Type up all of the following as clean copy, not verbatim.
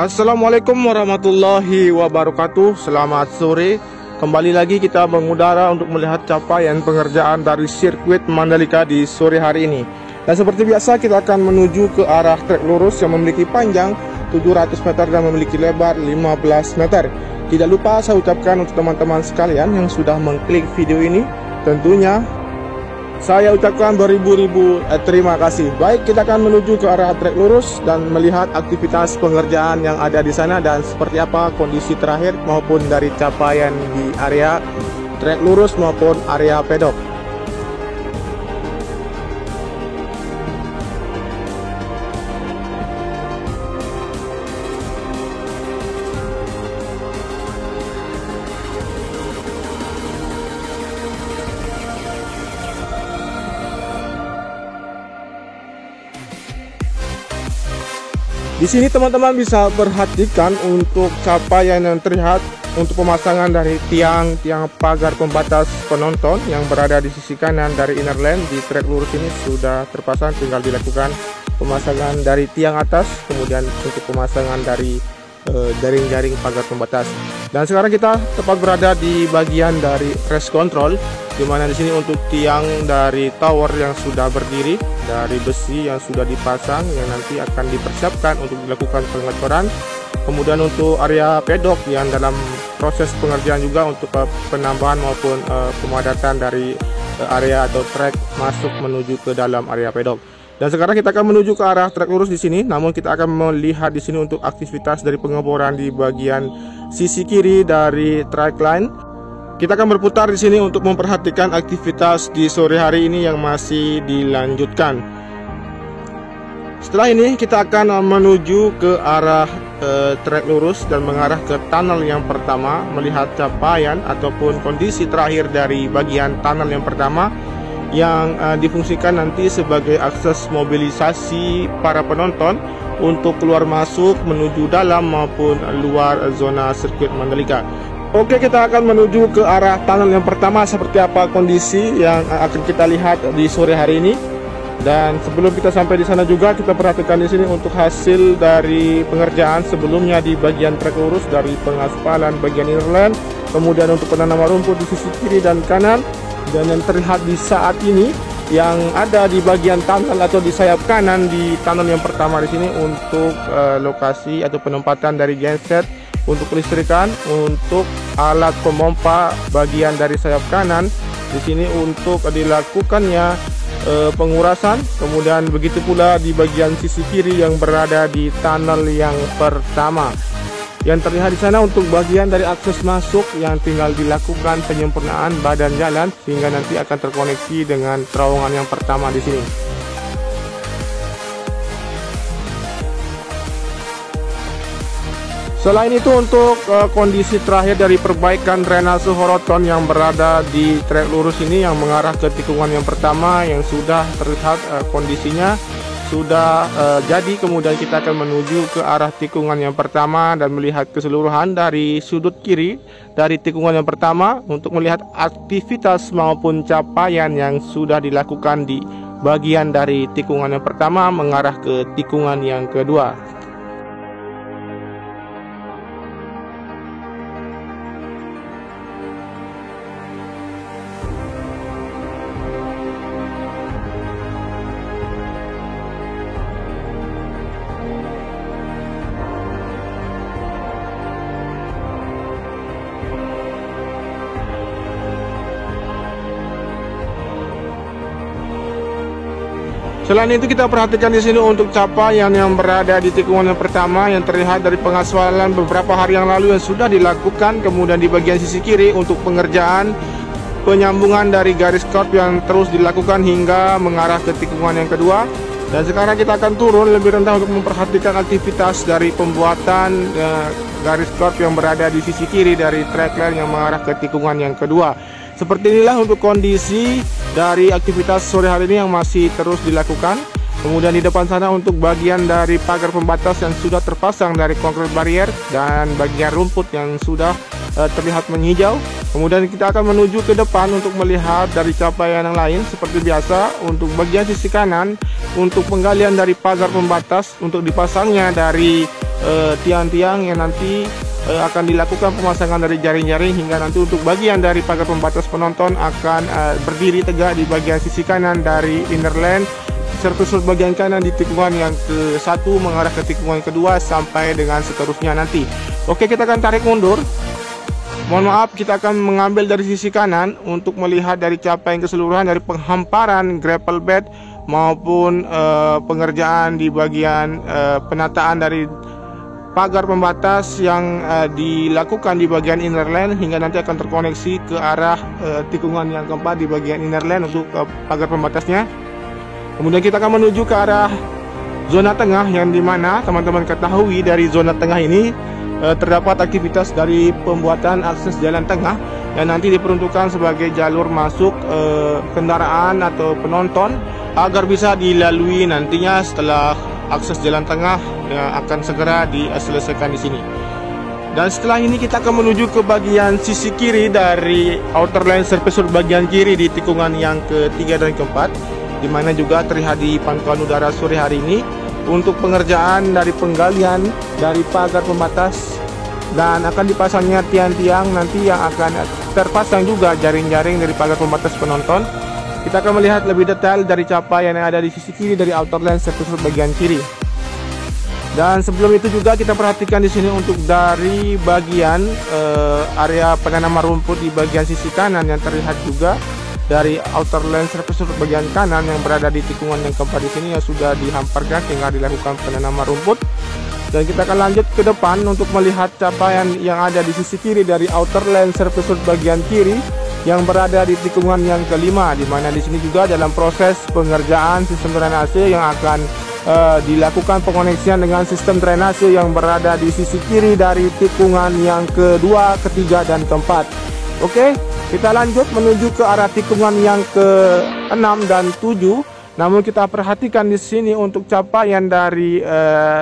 Assalamualaikum warahmatullahi wabarakatuh. Selamat sore. Kembali lagi kita mengudara untuk melihat capaian pengerjaan dari sirkuit Mandalika di sore hari ini. Dan seperti biasa kita akan menuju ke arah trek lurus yang memiliki panjang 700 meter dan memiliki lebar 15 meter. Tidak lupa saya ucapkan untuk teman-teman sekalian yang sudah mengklik video ini, tentunya saya ucapkan beribu-ribu terima kasih. Baik, kita akan menuju ke arah trek lurus dan melihat aktivitas pengerjaan yang ada di sana dan seperti apa kondisi terakhir maupun dari capaian di area trek lurus maupun area pedok. Di sini teman-teman bisa perhatikan untuk capaian yang terlihat untuk pemasangan dari tiang pagar pembatas penonton yang berada di sisi kanan dari inner lane di trek lurus ini sudah terpasang, tinggal dilakukan pemasangan dari tiang atas, kemudian untuk pemasangan dari jaring-jaring pagar pembatas. Dan sekarang kita tepat berada di bagian dari race control, di mana di sini untuk tiang dari tower yang sudah berdiri dari besi yang sudah dipasang yang nanti akan dipersiapkan untuk dilakukan pengecoran. Kemudian untuk area pedok yang dalam proses pengerjaan juga untuk penambahan maupun pemadatan dari area atau trek masuk menuju ke dalam area pedok. Dan sekarang kita akan menuju ke arah trek lurus di sini, namun kita akan melihat di sini untuk aktivitas dari pengeboran di bagian sisi kiri dari track line. Kita akan berputar di sini untuk memperhatikan aktivitas di sore hari ini yang masih dilanjutkan. Setelah ini kita akan menuju ke arah trek lurus dan mengarah ke tunnel yang pertama, melihat capaian ataupun kondisi terakhir dari bagian tunnel yang pertama yang difungsikan nanti sebagai akses mobilisasi para penonton untuk keluar masuk menuju dalam maupun luar zona sirkuit Mandalika. Oke, kita akan menuju ke arah tunnel yang pertama, seperti apa kondisi yang akan kita lihat di sore hari ini. Dan sebelum kita sampai di sana juga kita perhatikan di sini untuk hasil dari pengerjaan sebelumnya di bagian trek lurus dari pengaspalan bagian inner lane, kemudian untuk penanaman rumput di sisi kiri dan kanan. Dan yang terlihat di saat ini yang ada di bagian tunnel atau di sayap kanan di tunnel yang pertama di sini untuk lokasi atau penempatan dari genset untuk kelistrikan, untuk alat pemompa bagian dari sayap kanan di sini untuk dilakukannya pengurasan. Kemudian begitu pula di bagian sisi kiri yang berada di tunnel yang pertama. Yang terlihat di sana untuk bagian dari akses masuk yang tinggal dilakukan penyempurnaan badan jalan sehingga nanti akan terkoneksi dengan terowongan yang pertama di sini. Selain itu untuk kondisi terakhir dari perbaikan drainase horoton yang berada di trek lurus ini yang mengarah ke tikungan yang pertama yang sudah terlihat kondisinya sudah jadi. Kemudian kita akan menuju ke arah tikungan yang pertama dan melihat keseluruhan dari sudut kiri dari tikungan yang pertama untuk melihat aktivitas maupun capaian yang sudah dilakukan di bagian dari tikungan yang pertama mengarah ke tikungan yang kedua. Selain itu kita perhatikan di sini untuk capaian yang berada di tikungan yang pertama yang terlihat dari pengaspalan beberapa hari yang lalu yang sudah dilakukan. Kemudian di bagian sisi kiri untuk pengerjaan penyambungan dari garis curb yang terus dilakukan hingga mengarah ke tikungan yang kedua. Dan sekarang kita akan turun lebih rendah untuk memperhatikan aktivitas dari pembuatan garis curb yang berada di sisi kiri dari track line yang mengarah ke tikungan yang kedua. Seperti inilah untuk kondisi dari aktivitas sore hari ini yang masih terus dilakukan. Kemudian di depan sana untuk bagian dari pagar pembatas yang sudah terpasang dari concrete barrier dan bagian rumput yang sudah terlihat menghijau. Kemudian kita akan menuju ke depan untuk melihat dari capaian yang lain. Seperti biasa untuk bagian sisi kanan untuk penggalian dari pagar pembatas untuk dipasangnya dari tiang-tiang yang nanti akan dilakukan pemasangan dari jaring-jaring, hingga nanti untuk bagian dari pagar pembatas penonton akan berdiri tegak di bagian sisi kanan dari inner lane serta bagian kanan di tikungan yang ke-1 mengarah ke tikungan kedua sampai dengan seterusnya nanti. Oke, kita akan tarik mundur. Mohon maaf, kita akan mengambil dari sisi kanan untuk melihat dari capaian keseluruhan dari penghamparan gravel bed maupun pengerjaan di bagian penataan dari pagar pembatas yang dilakukan di bagian inner lane, hingga nanti akan terkoneksi ke arah tikungan yang keempat di bagian inner lane untuk pagar pembatasnya. Kemudian kita akan menuju ke arah zona tengah, yang dimana teman-teman ketahui dari zona tengah ini terdapat aktivitas dari pembuatan akses jalan tengah yang nanti diperuntukkan sebagai jalur masuk kendaraan atau penonton agar bisa dilalui nantinya setelah akses jalan tengah akan segera diselesaikan di sini. Dan setelah ini kita akan menuju ke bagian sisi kiri dari outer lane surface bagian kiri di tikungan yang ketiga dan keempat, di mana juga terlihat di pantauan udara sore hari ini untuk pengerjaan dari penggalian dari pagar pembatas, dan akan dipasangnya tiang-tiang nanti yang akan terpasang juga jaring-jaring dari pagar pembatas penonton. Kita akan melihat lebih detail dari capaian yang ada di sisi kiri dari outer lane surface bagian kiri. Dan sebelum itu juga kita perhatikan di sini untuk dari bagian area penanaman rumput di bagian sisi kanan yang terlihat juga dari outer lane surface bagian kanan yang berada di tikungan yang keempat di sini yang sudah dihamparkan hingga dilakukan penanaman rumput. Dan kita akan lanjut ke depan untuk melihat capaian yang ada di sisi kiri dari outer lane surface bagian kiri yang berada di tikungan yang kelima, di mana di sini juga dalam proses pengerjaan sistem drainase yang akan dilakukan pengoneksian dengan sistem drainase yang berada di sisi kiri dari tikungan yang kedua, ketiga, dan keempat. Oke, kita lanjut menuju ke arah tikungan yang ke-6 dan 7. Namun kita perhatikan di sini untuk capaian dari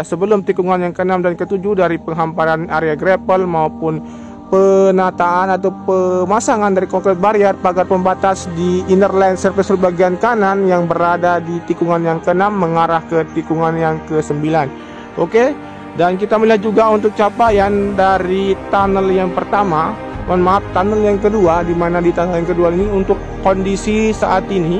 sebelum tikungan yang ke-6 dan ke-7 dari penghamparan area gravel maupun penataan atau pemasangan dari konkret barrier pagar pembatas di inner lane surface bagian kanan yang berada di tikungan yang ke-6 mengarah ke tikungan yang ke-9. Oke, dan kita melihat juga untuk capaian dari tunnel yang pertama, tunnel yang kedua, di mana di tunnel yang kedua ini untuk kondisi saat ini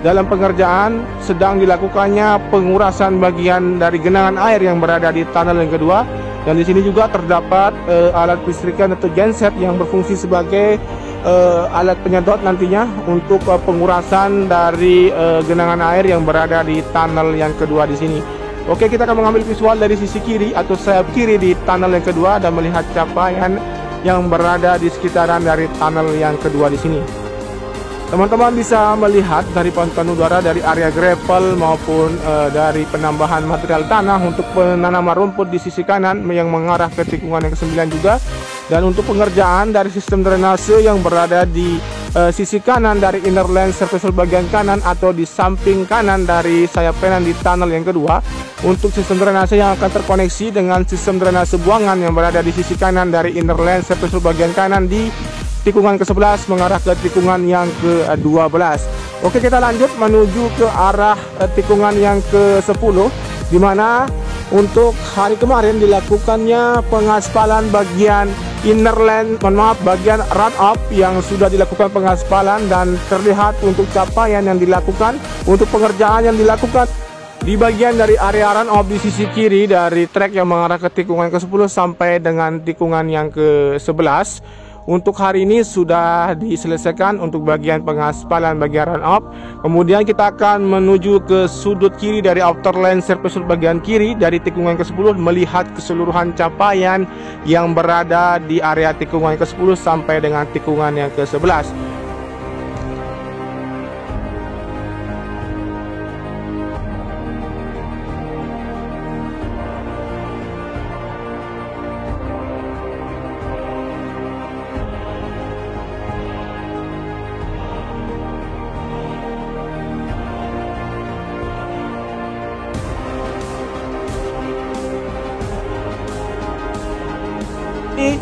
dalam pengerjaan sedang dilakukannya pengurasan bagian dari genangan air yang berada di tunnel yang kedua, dan di sini juga terdapat alat listrikan atau genset yang berfungsi sebagai alat penyedot nantinya untuk pengurasan dari genangan air yang berada di tunnel yang kedua di sini. Oke, kita akan mengambil visual dari sisi kiri atau sayap kiri di tunnel yang kedua dan melihat capaian yang berada di sekitaran dari tunnel yang kedua di sini. Teman-teman bisa melihat dari pantauan udara dari area gravel maupun dari penambahan material tanah untuk penanaman rumput di sisi kanan yang mengarah ke tikungan yang ke-9 juga, dan untuk pengerjaan dari sistem drainase yang berada di sisi kanan dari inner lane surface bagian kanan atau di samping kanan dari sayap kanan di tunnel yang kedua, untuk sistem drainase yang akan terkoneksi dengan sistem drainase buangan yang berada di sisi kanan dari inner lane surface bagian kanan di tikungan ke-11 mengarah ke tikungan yang ke-12. Oke, kita lanjut menuju ke arah tikungan yang ke-10, di mana untuk hari kemarin dilakukannya pengaspalan bagian inner lane, bagian run up yang sudah dilakukan pengaspalan, dan terlihat untuk capaian yang dilakukan untuk pengerjaan yang dilakukan di bagian dari area run up di sisi kiri dari trek yang mengarah ke tikungan ke-10 sampai dengan tikungan yang ke-11. Untuk hari ini sudah diselesaikan untuk bagian pengaspalan bagian run up. Kemudian kita akan menuju ke sudut kiri dari outer lane surface bagian kiri dari tikungan ke-10, melihat keseluruhan capaian yang berada di area tikungan ke-10 sampai dengan tikungan yang ke-11.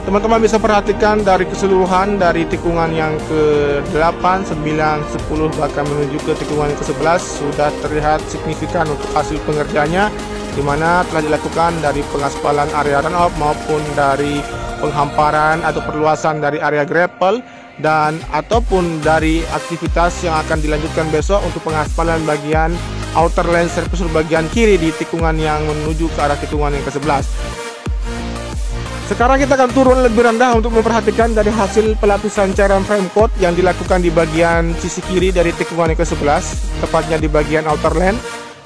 Teman-teman bisa perhatikan dari keseluruhan dari tikungan yang ke-8, 9, 10 bahkan menuju ke tikungan yang ke-11 sudah terlihat signifikan untuk hasil pengerjaannya, di mana telah dilakukan dari pengaspalan area runoff maupun dari penghamparan atau perluasan dari area gravel dan ataupun dari aktivitas yang akan dilanjutkan besok untuk pengaspalan bagian outer lane surface bagian kiri di tikungan yang menuju ke arah tikungan yang ke-11. Sekarang kita akan turun lebih rendah untuk memperhatikan dari hasil pelapisan cairan frame coat yang dilakukan di bagian sisi kiri dari tikungan yang ke-11, tepatnya di bagian outer lane,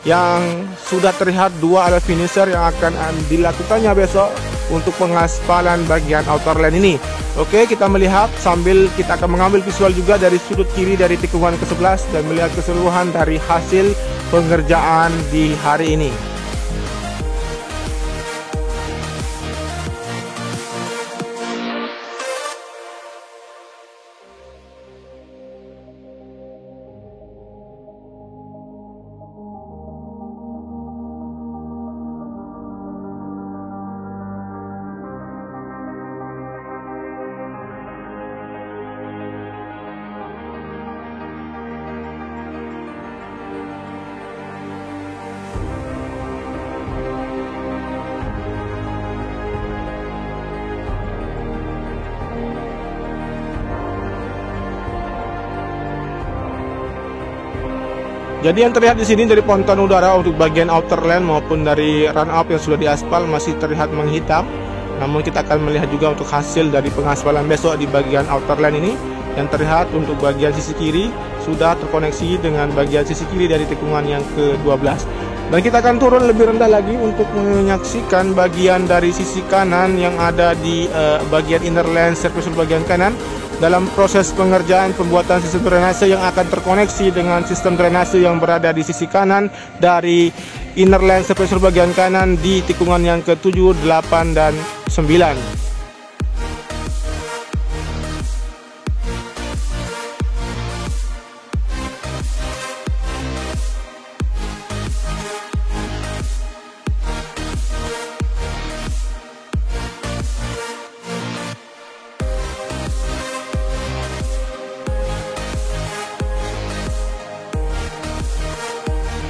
yang sudah terlihat dua area finisher yang akan dilakukannya besok untuk pengaspalan bagian outer lane ini. Oke, kita melihat sambil kita akan mengambil visual juga dari sudut kiri dari tikungan ke-11 dan melihat keseluruhan dari hasil pengerjaan di hari ini. Jadi yang terlihat di sini dari ponton udara untuk bagian outer lane maupun dari run up yang sudah diaspal masih terlihat menghitam. Namun kita akan melihat juga untuk hasil dari pengaspalan besok di bagian outer lane ini, yang terlihat untuk bagian sisi kiri sudah terkoneksi dengan bagian sisi kiri dari tikungan yang ke-12. Dan kita akan turun lebih rendah lagi untuk menyaksikan bagian dari sisi kanan yang ada di bagian inner lane surface bagian kanan dalam proses pengerjaan pembuatan sistem drainase yang akan terkoneksi dengan sistem drainase yang berada di sisi kanan dari inner lane surface bagian kanan di tikungan yang ke-7, 8, dan 9.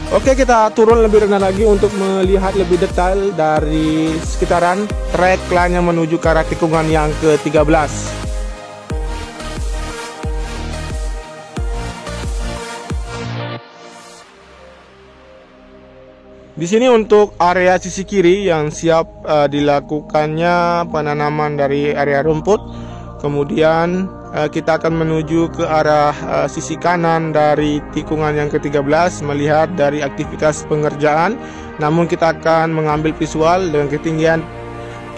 Oke, kita turun lebih rendah lagi untuk melihat lebih detail dari sekitaran trek line yang menuju ke arah tikungan yang ke-13. Di sini untuk area sisi kiri yang siap dilakukannya penanaman dari area rumput. Kemudian kita akan menuju ke arah sisi kanan dari tikungan yang ke-13 melihat dari aktivitas pengerjaan. Namun kita akan mengambil visual dengan ketinggian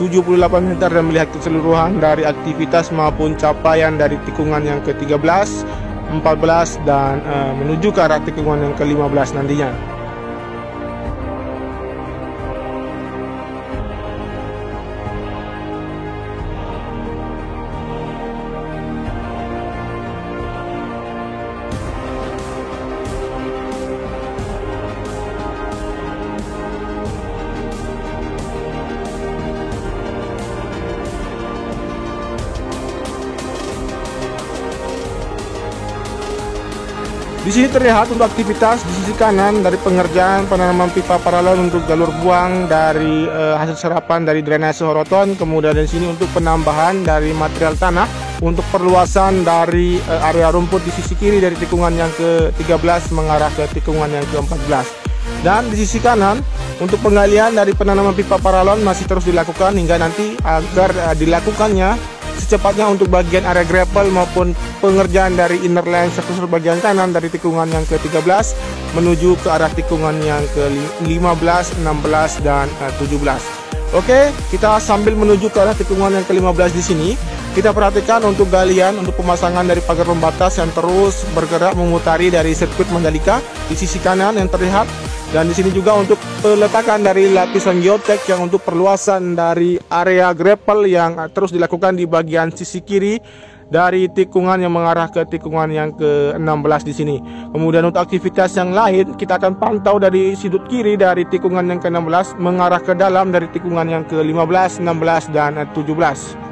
78 meter dan melihat keseluruhan dari aktivitas maupun capaian dari tikungan yang ke-13, 14, dan menuju ke arah tikungan yang ke-15 nantinya. Di sini terlihat untuk aktivitas di sisi kanan dari pengerjaan penanaman pipa paralel untuk jalur buang dari hasil serapan dari drainase horoton. Kemudian di sini untuk penambahan dari material tanah untuk perluasan dari area rumput di sisi kiri dari tikungan yang ke-13 mengarah ke tikungan yang ke-14. Dan di sisi kanan untuk penggalian dari penanaman pipa paralon masih terus dilakukan hingga nanti agar dilakukannya secepatnya untuk bagian area gravel maupun pengerjaan dari inner lane surface bagian kanan dari tikungan yang ke-13 menuju ke arah tikungan yang ke-15, 16, dan 17. Oke, kita sambil menuju ke arah tikungan yang ke-15 di sini, kita perhatikan untuk galian untuk pemasangan dari pagar pembatas yang terus bergerak memutari dari sirkuit Mandalika di sisi kanan yang terlihat. Dan di sini juga untuk peletakan dari lapisan geotek yang untuk perluasan dari area gravel yang terus dilakukan di bagian sisi kiri dari tikungan yang mengarah ke tikungan yang ke-16 di sini. Kemudian untuk aktivitas yang lain kita akan pantau dari sudut kiri dari tikungan yang ke-16 mengarah ke dalam dari tikungan yang ke-15, 16, dan 17.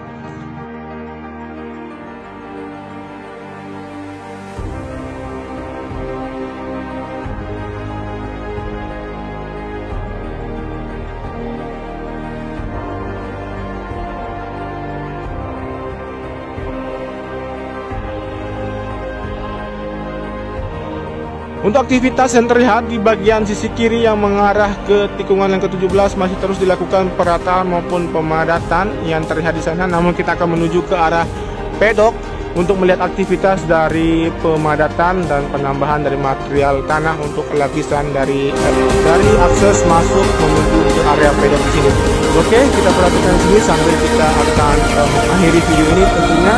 Untuk aktivitas yang terlihat di bagian sisi kiri yang mengarah ke tikungan yang ke-17 masih terus dilakukan perataan maupun pemadatan yang terlihat di sana. Namun kita akan menuju ke arah pedok untuk melihat aktivitas dari pemadatan dan penambahan dari material tanah untuk pelapisan dari akses masuk menuju ke area pedok di sini. Oke, kita perhatikan sini sambil kita akan mengakhiri video ini tentunya.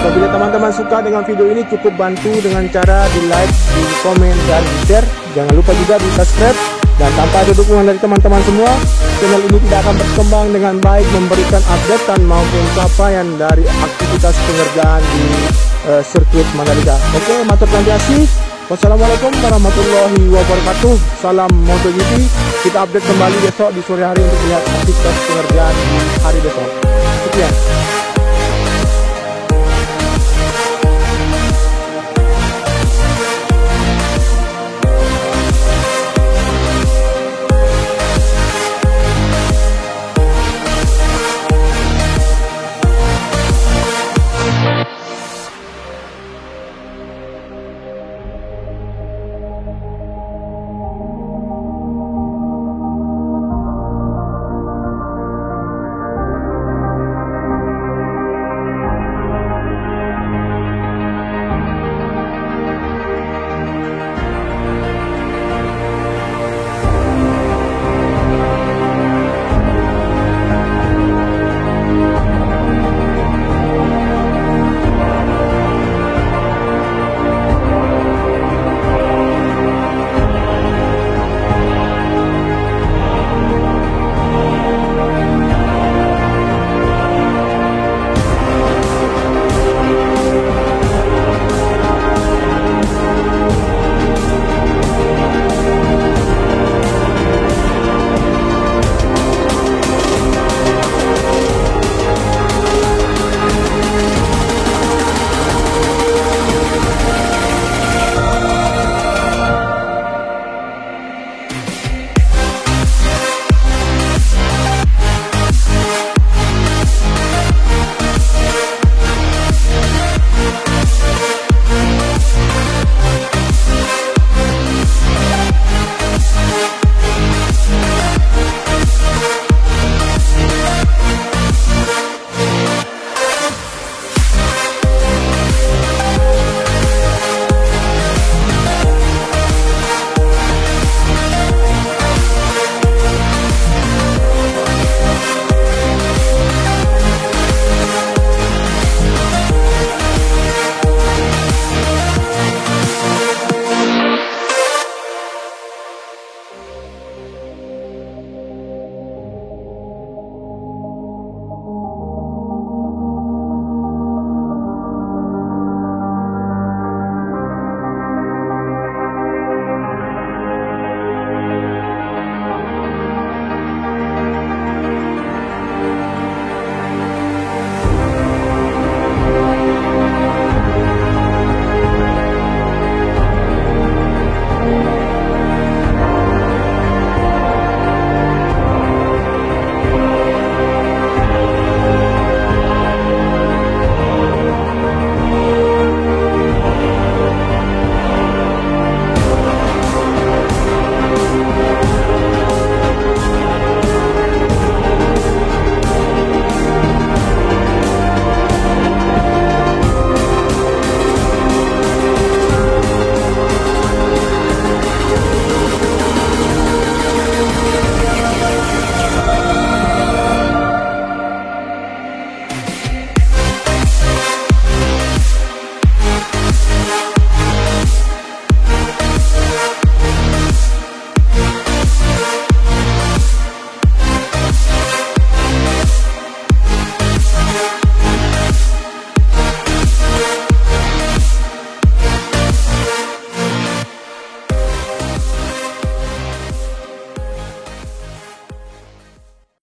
Apabila teman-teman suka dengan video ini, cukup bantu dengan cara di like, di komen, dan di share. Jangan lupa juga di subscribe. Dan tanpa ada dukungan dari teman-teman semua, channel ini tidak akan berkembang dengan baik, memberikan updatean maupun capaian dari aktivitas pengerjaan di sirkuit Mandalika. Oke, matur kasih. Wassalamualaikum warahmatullahi wabarakatuh. Salam MotoGP. Kita update kembali besok di sore hari untuk lihat aktivitas pengerjaan di hari besok. Sekian.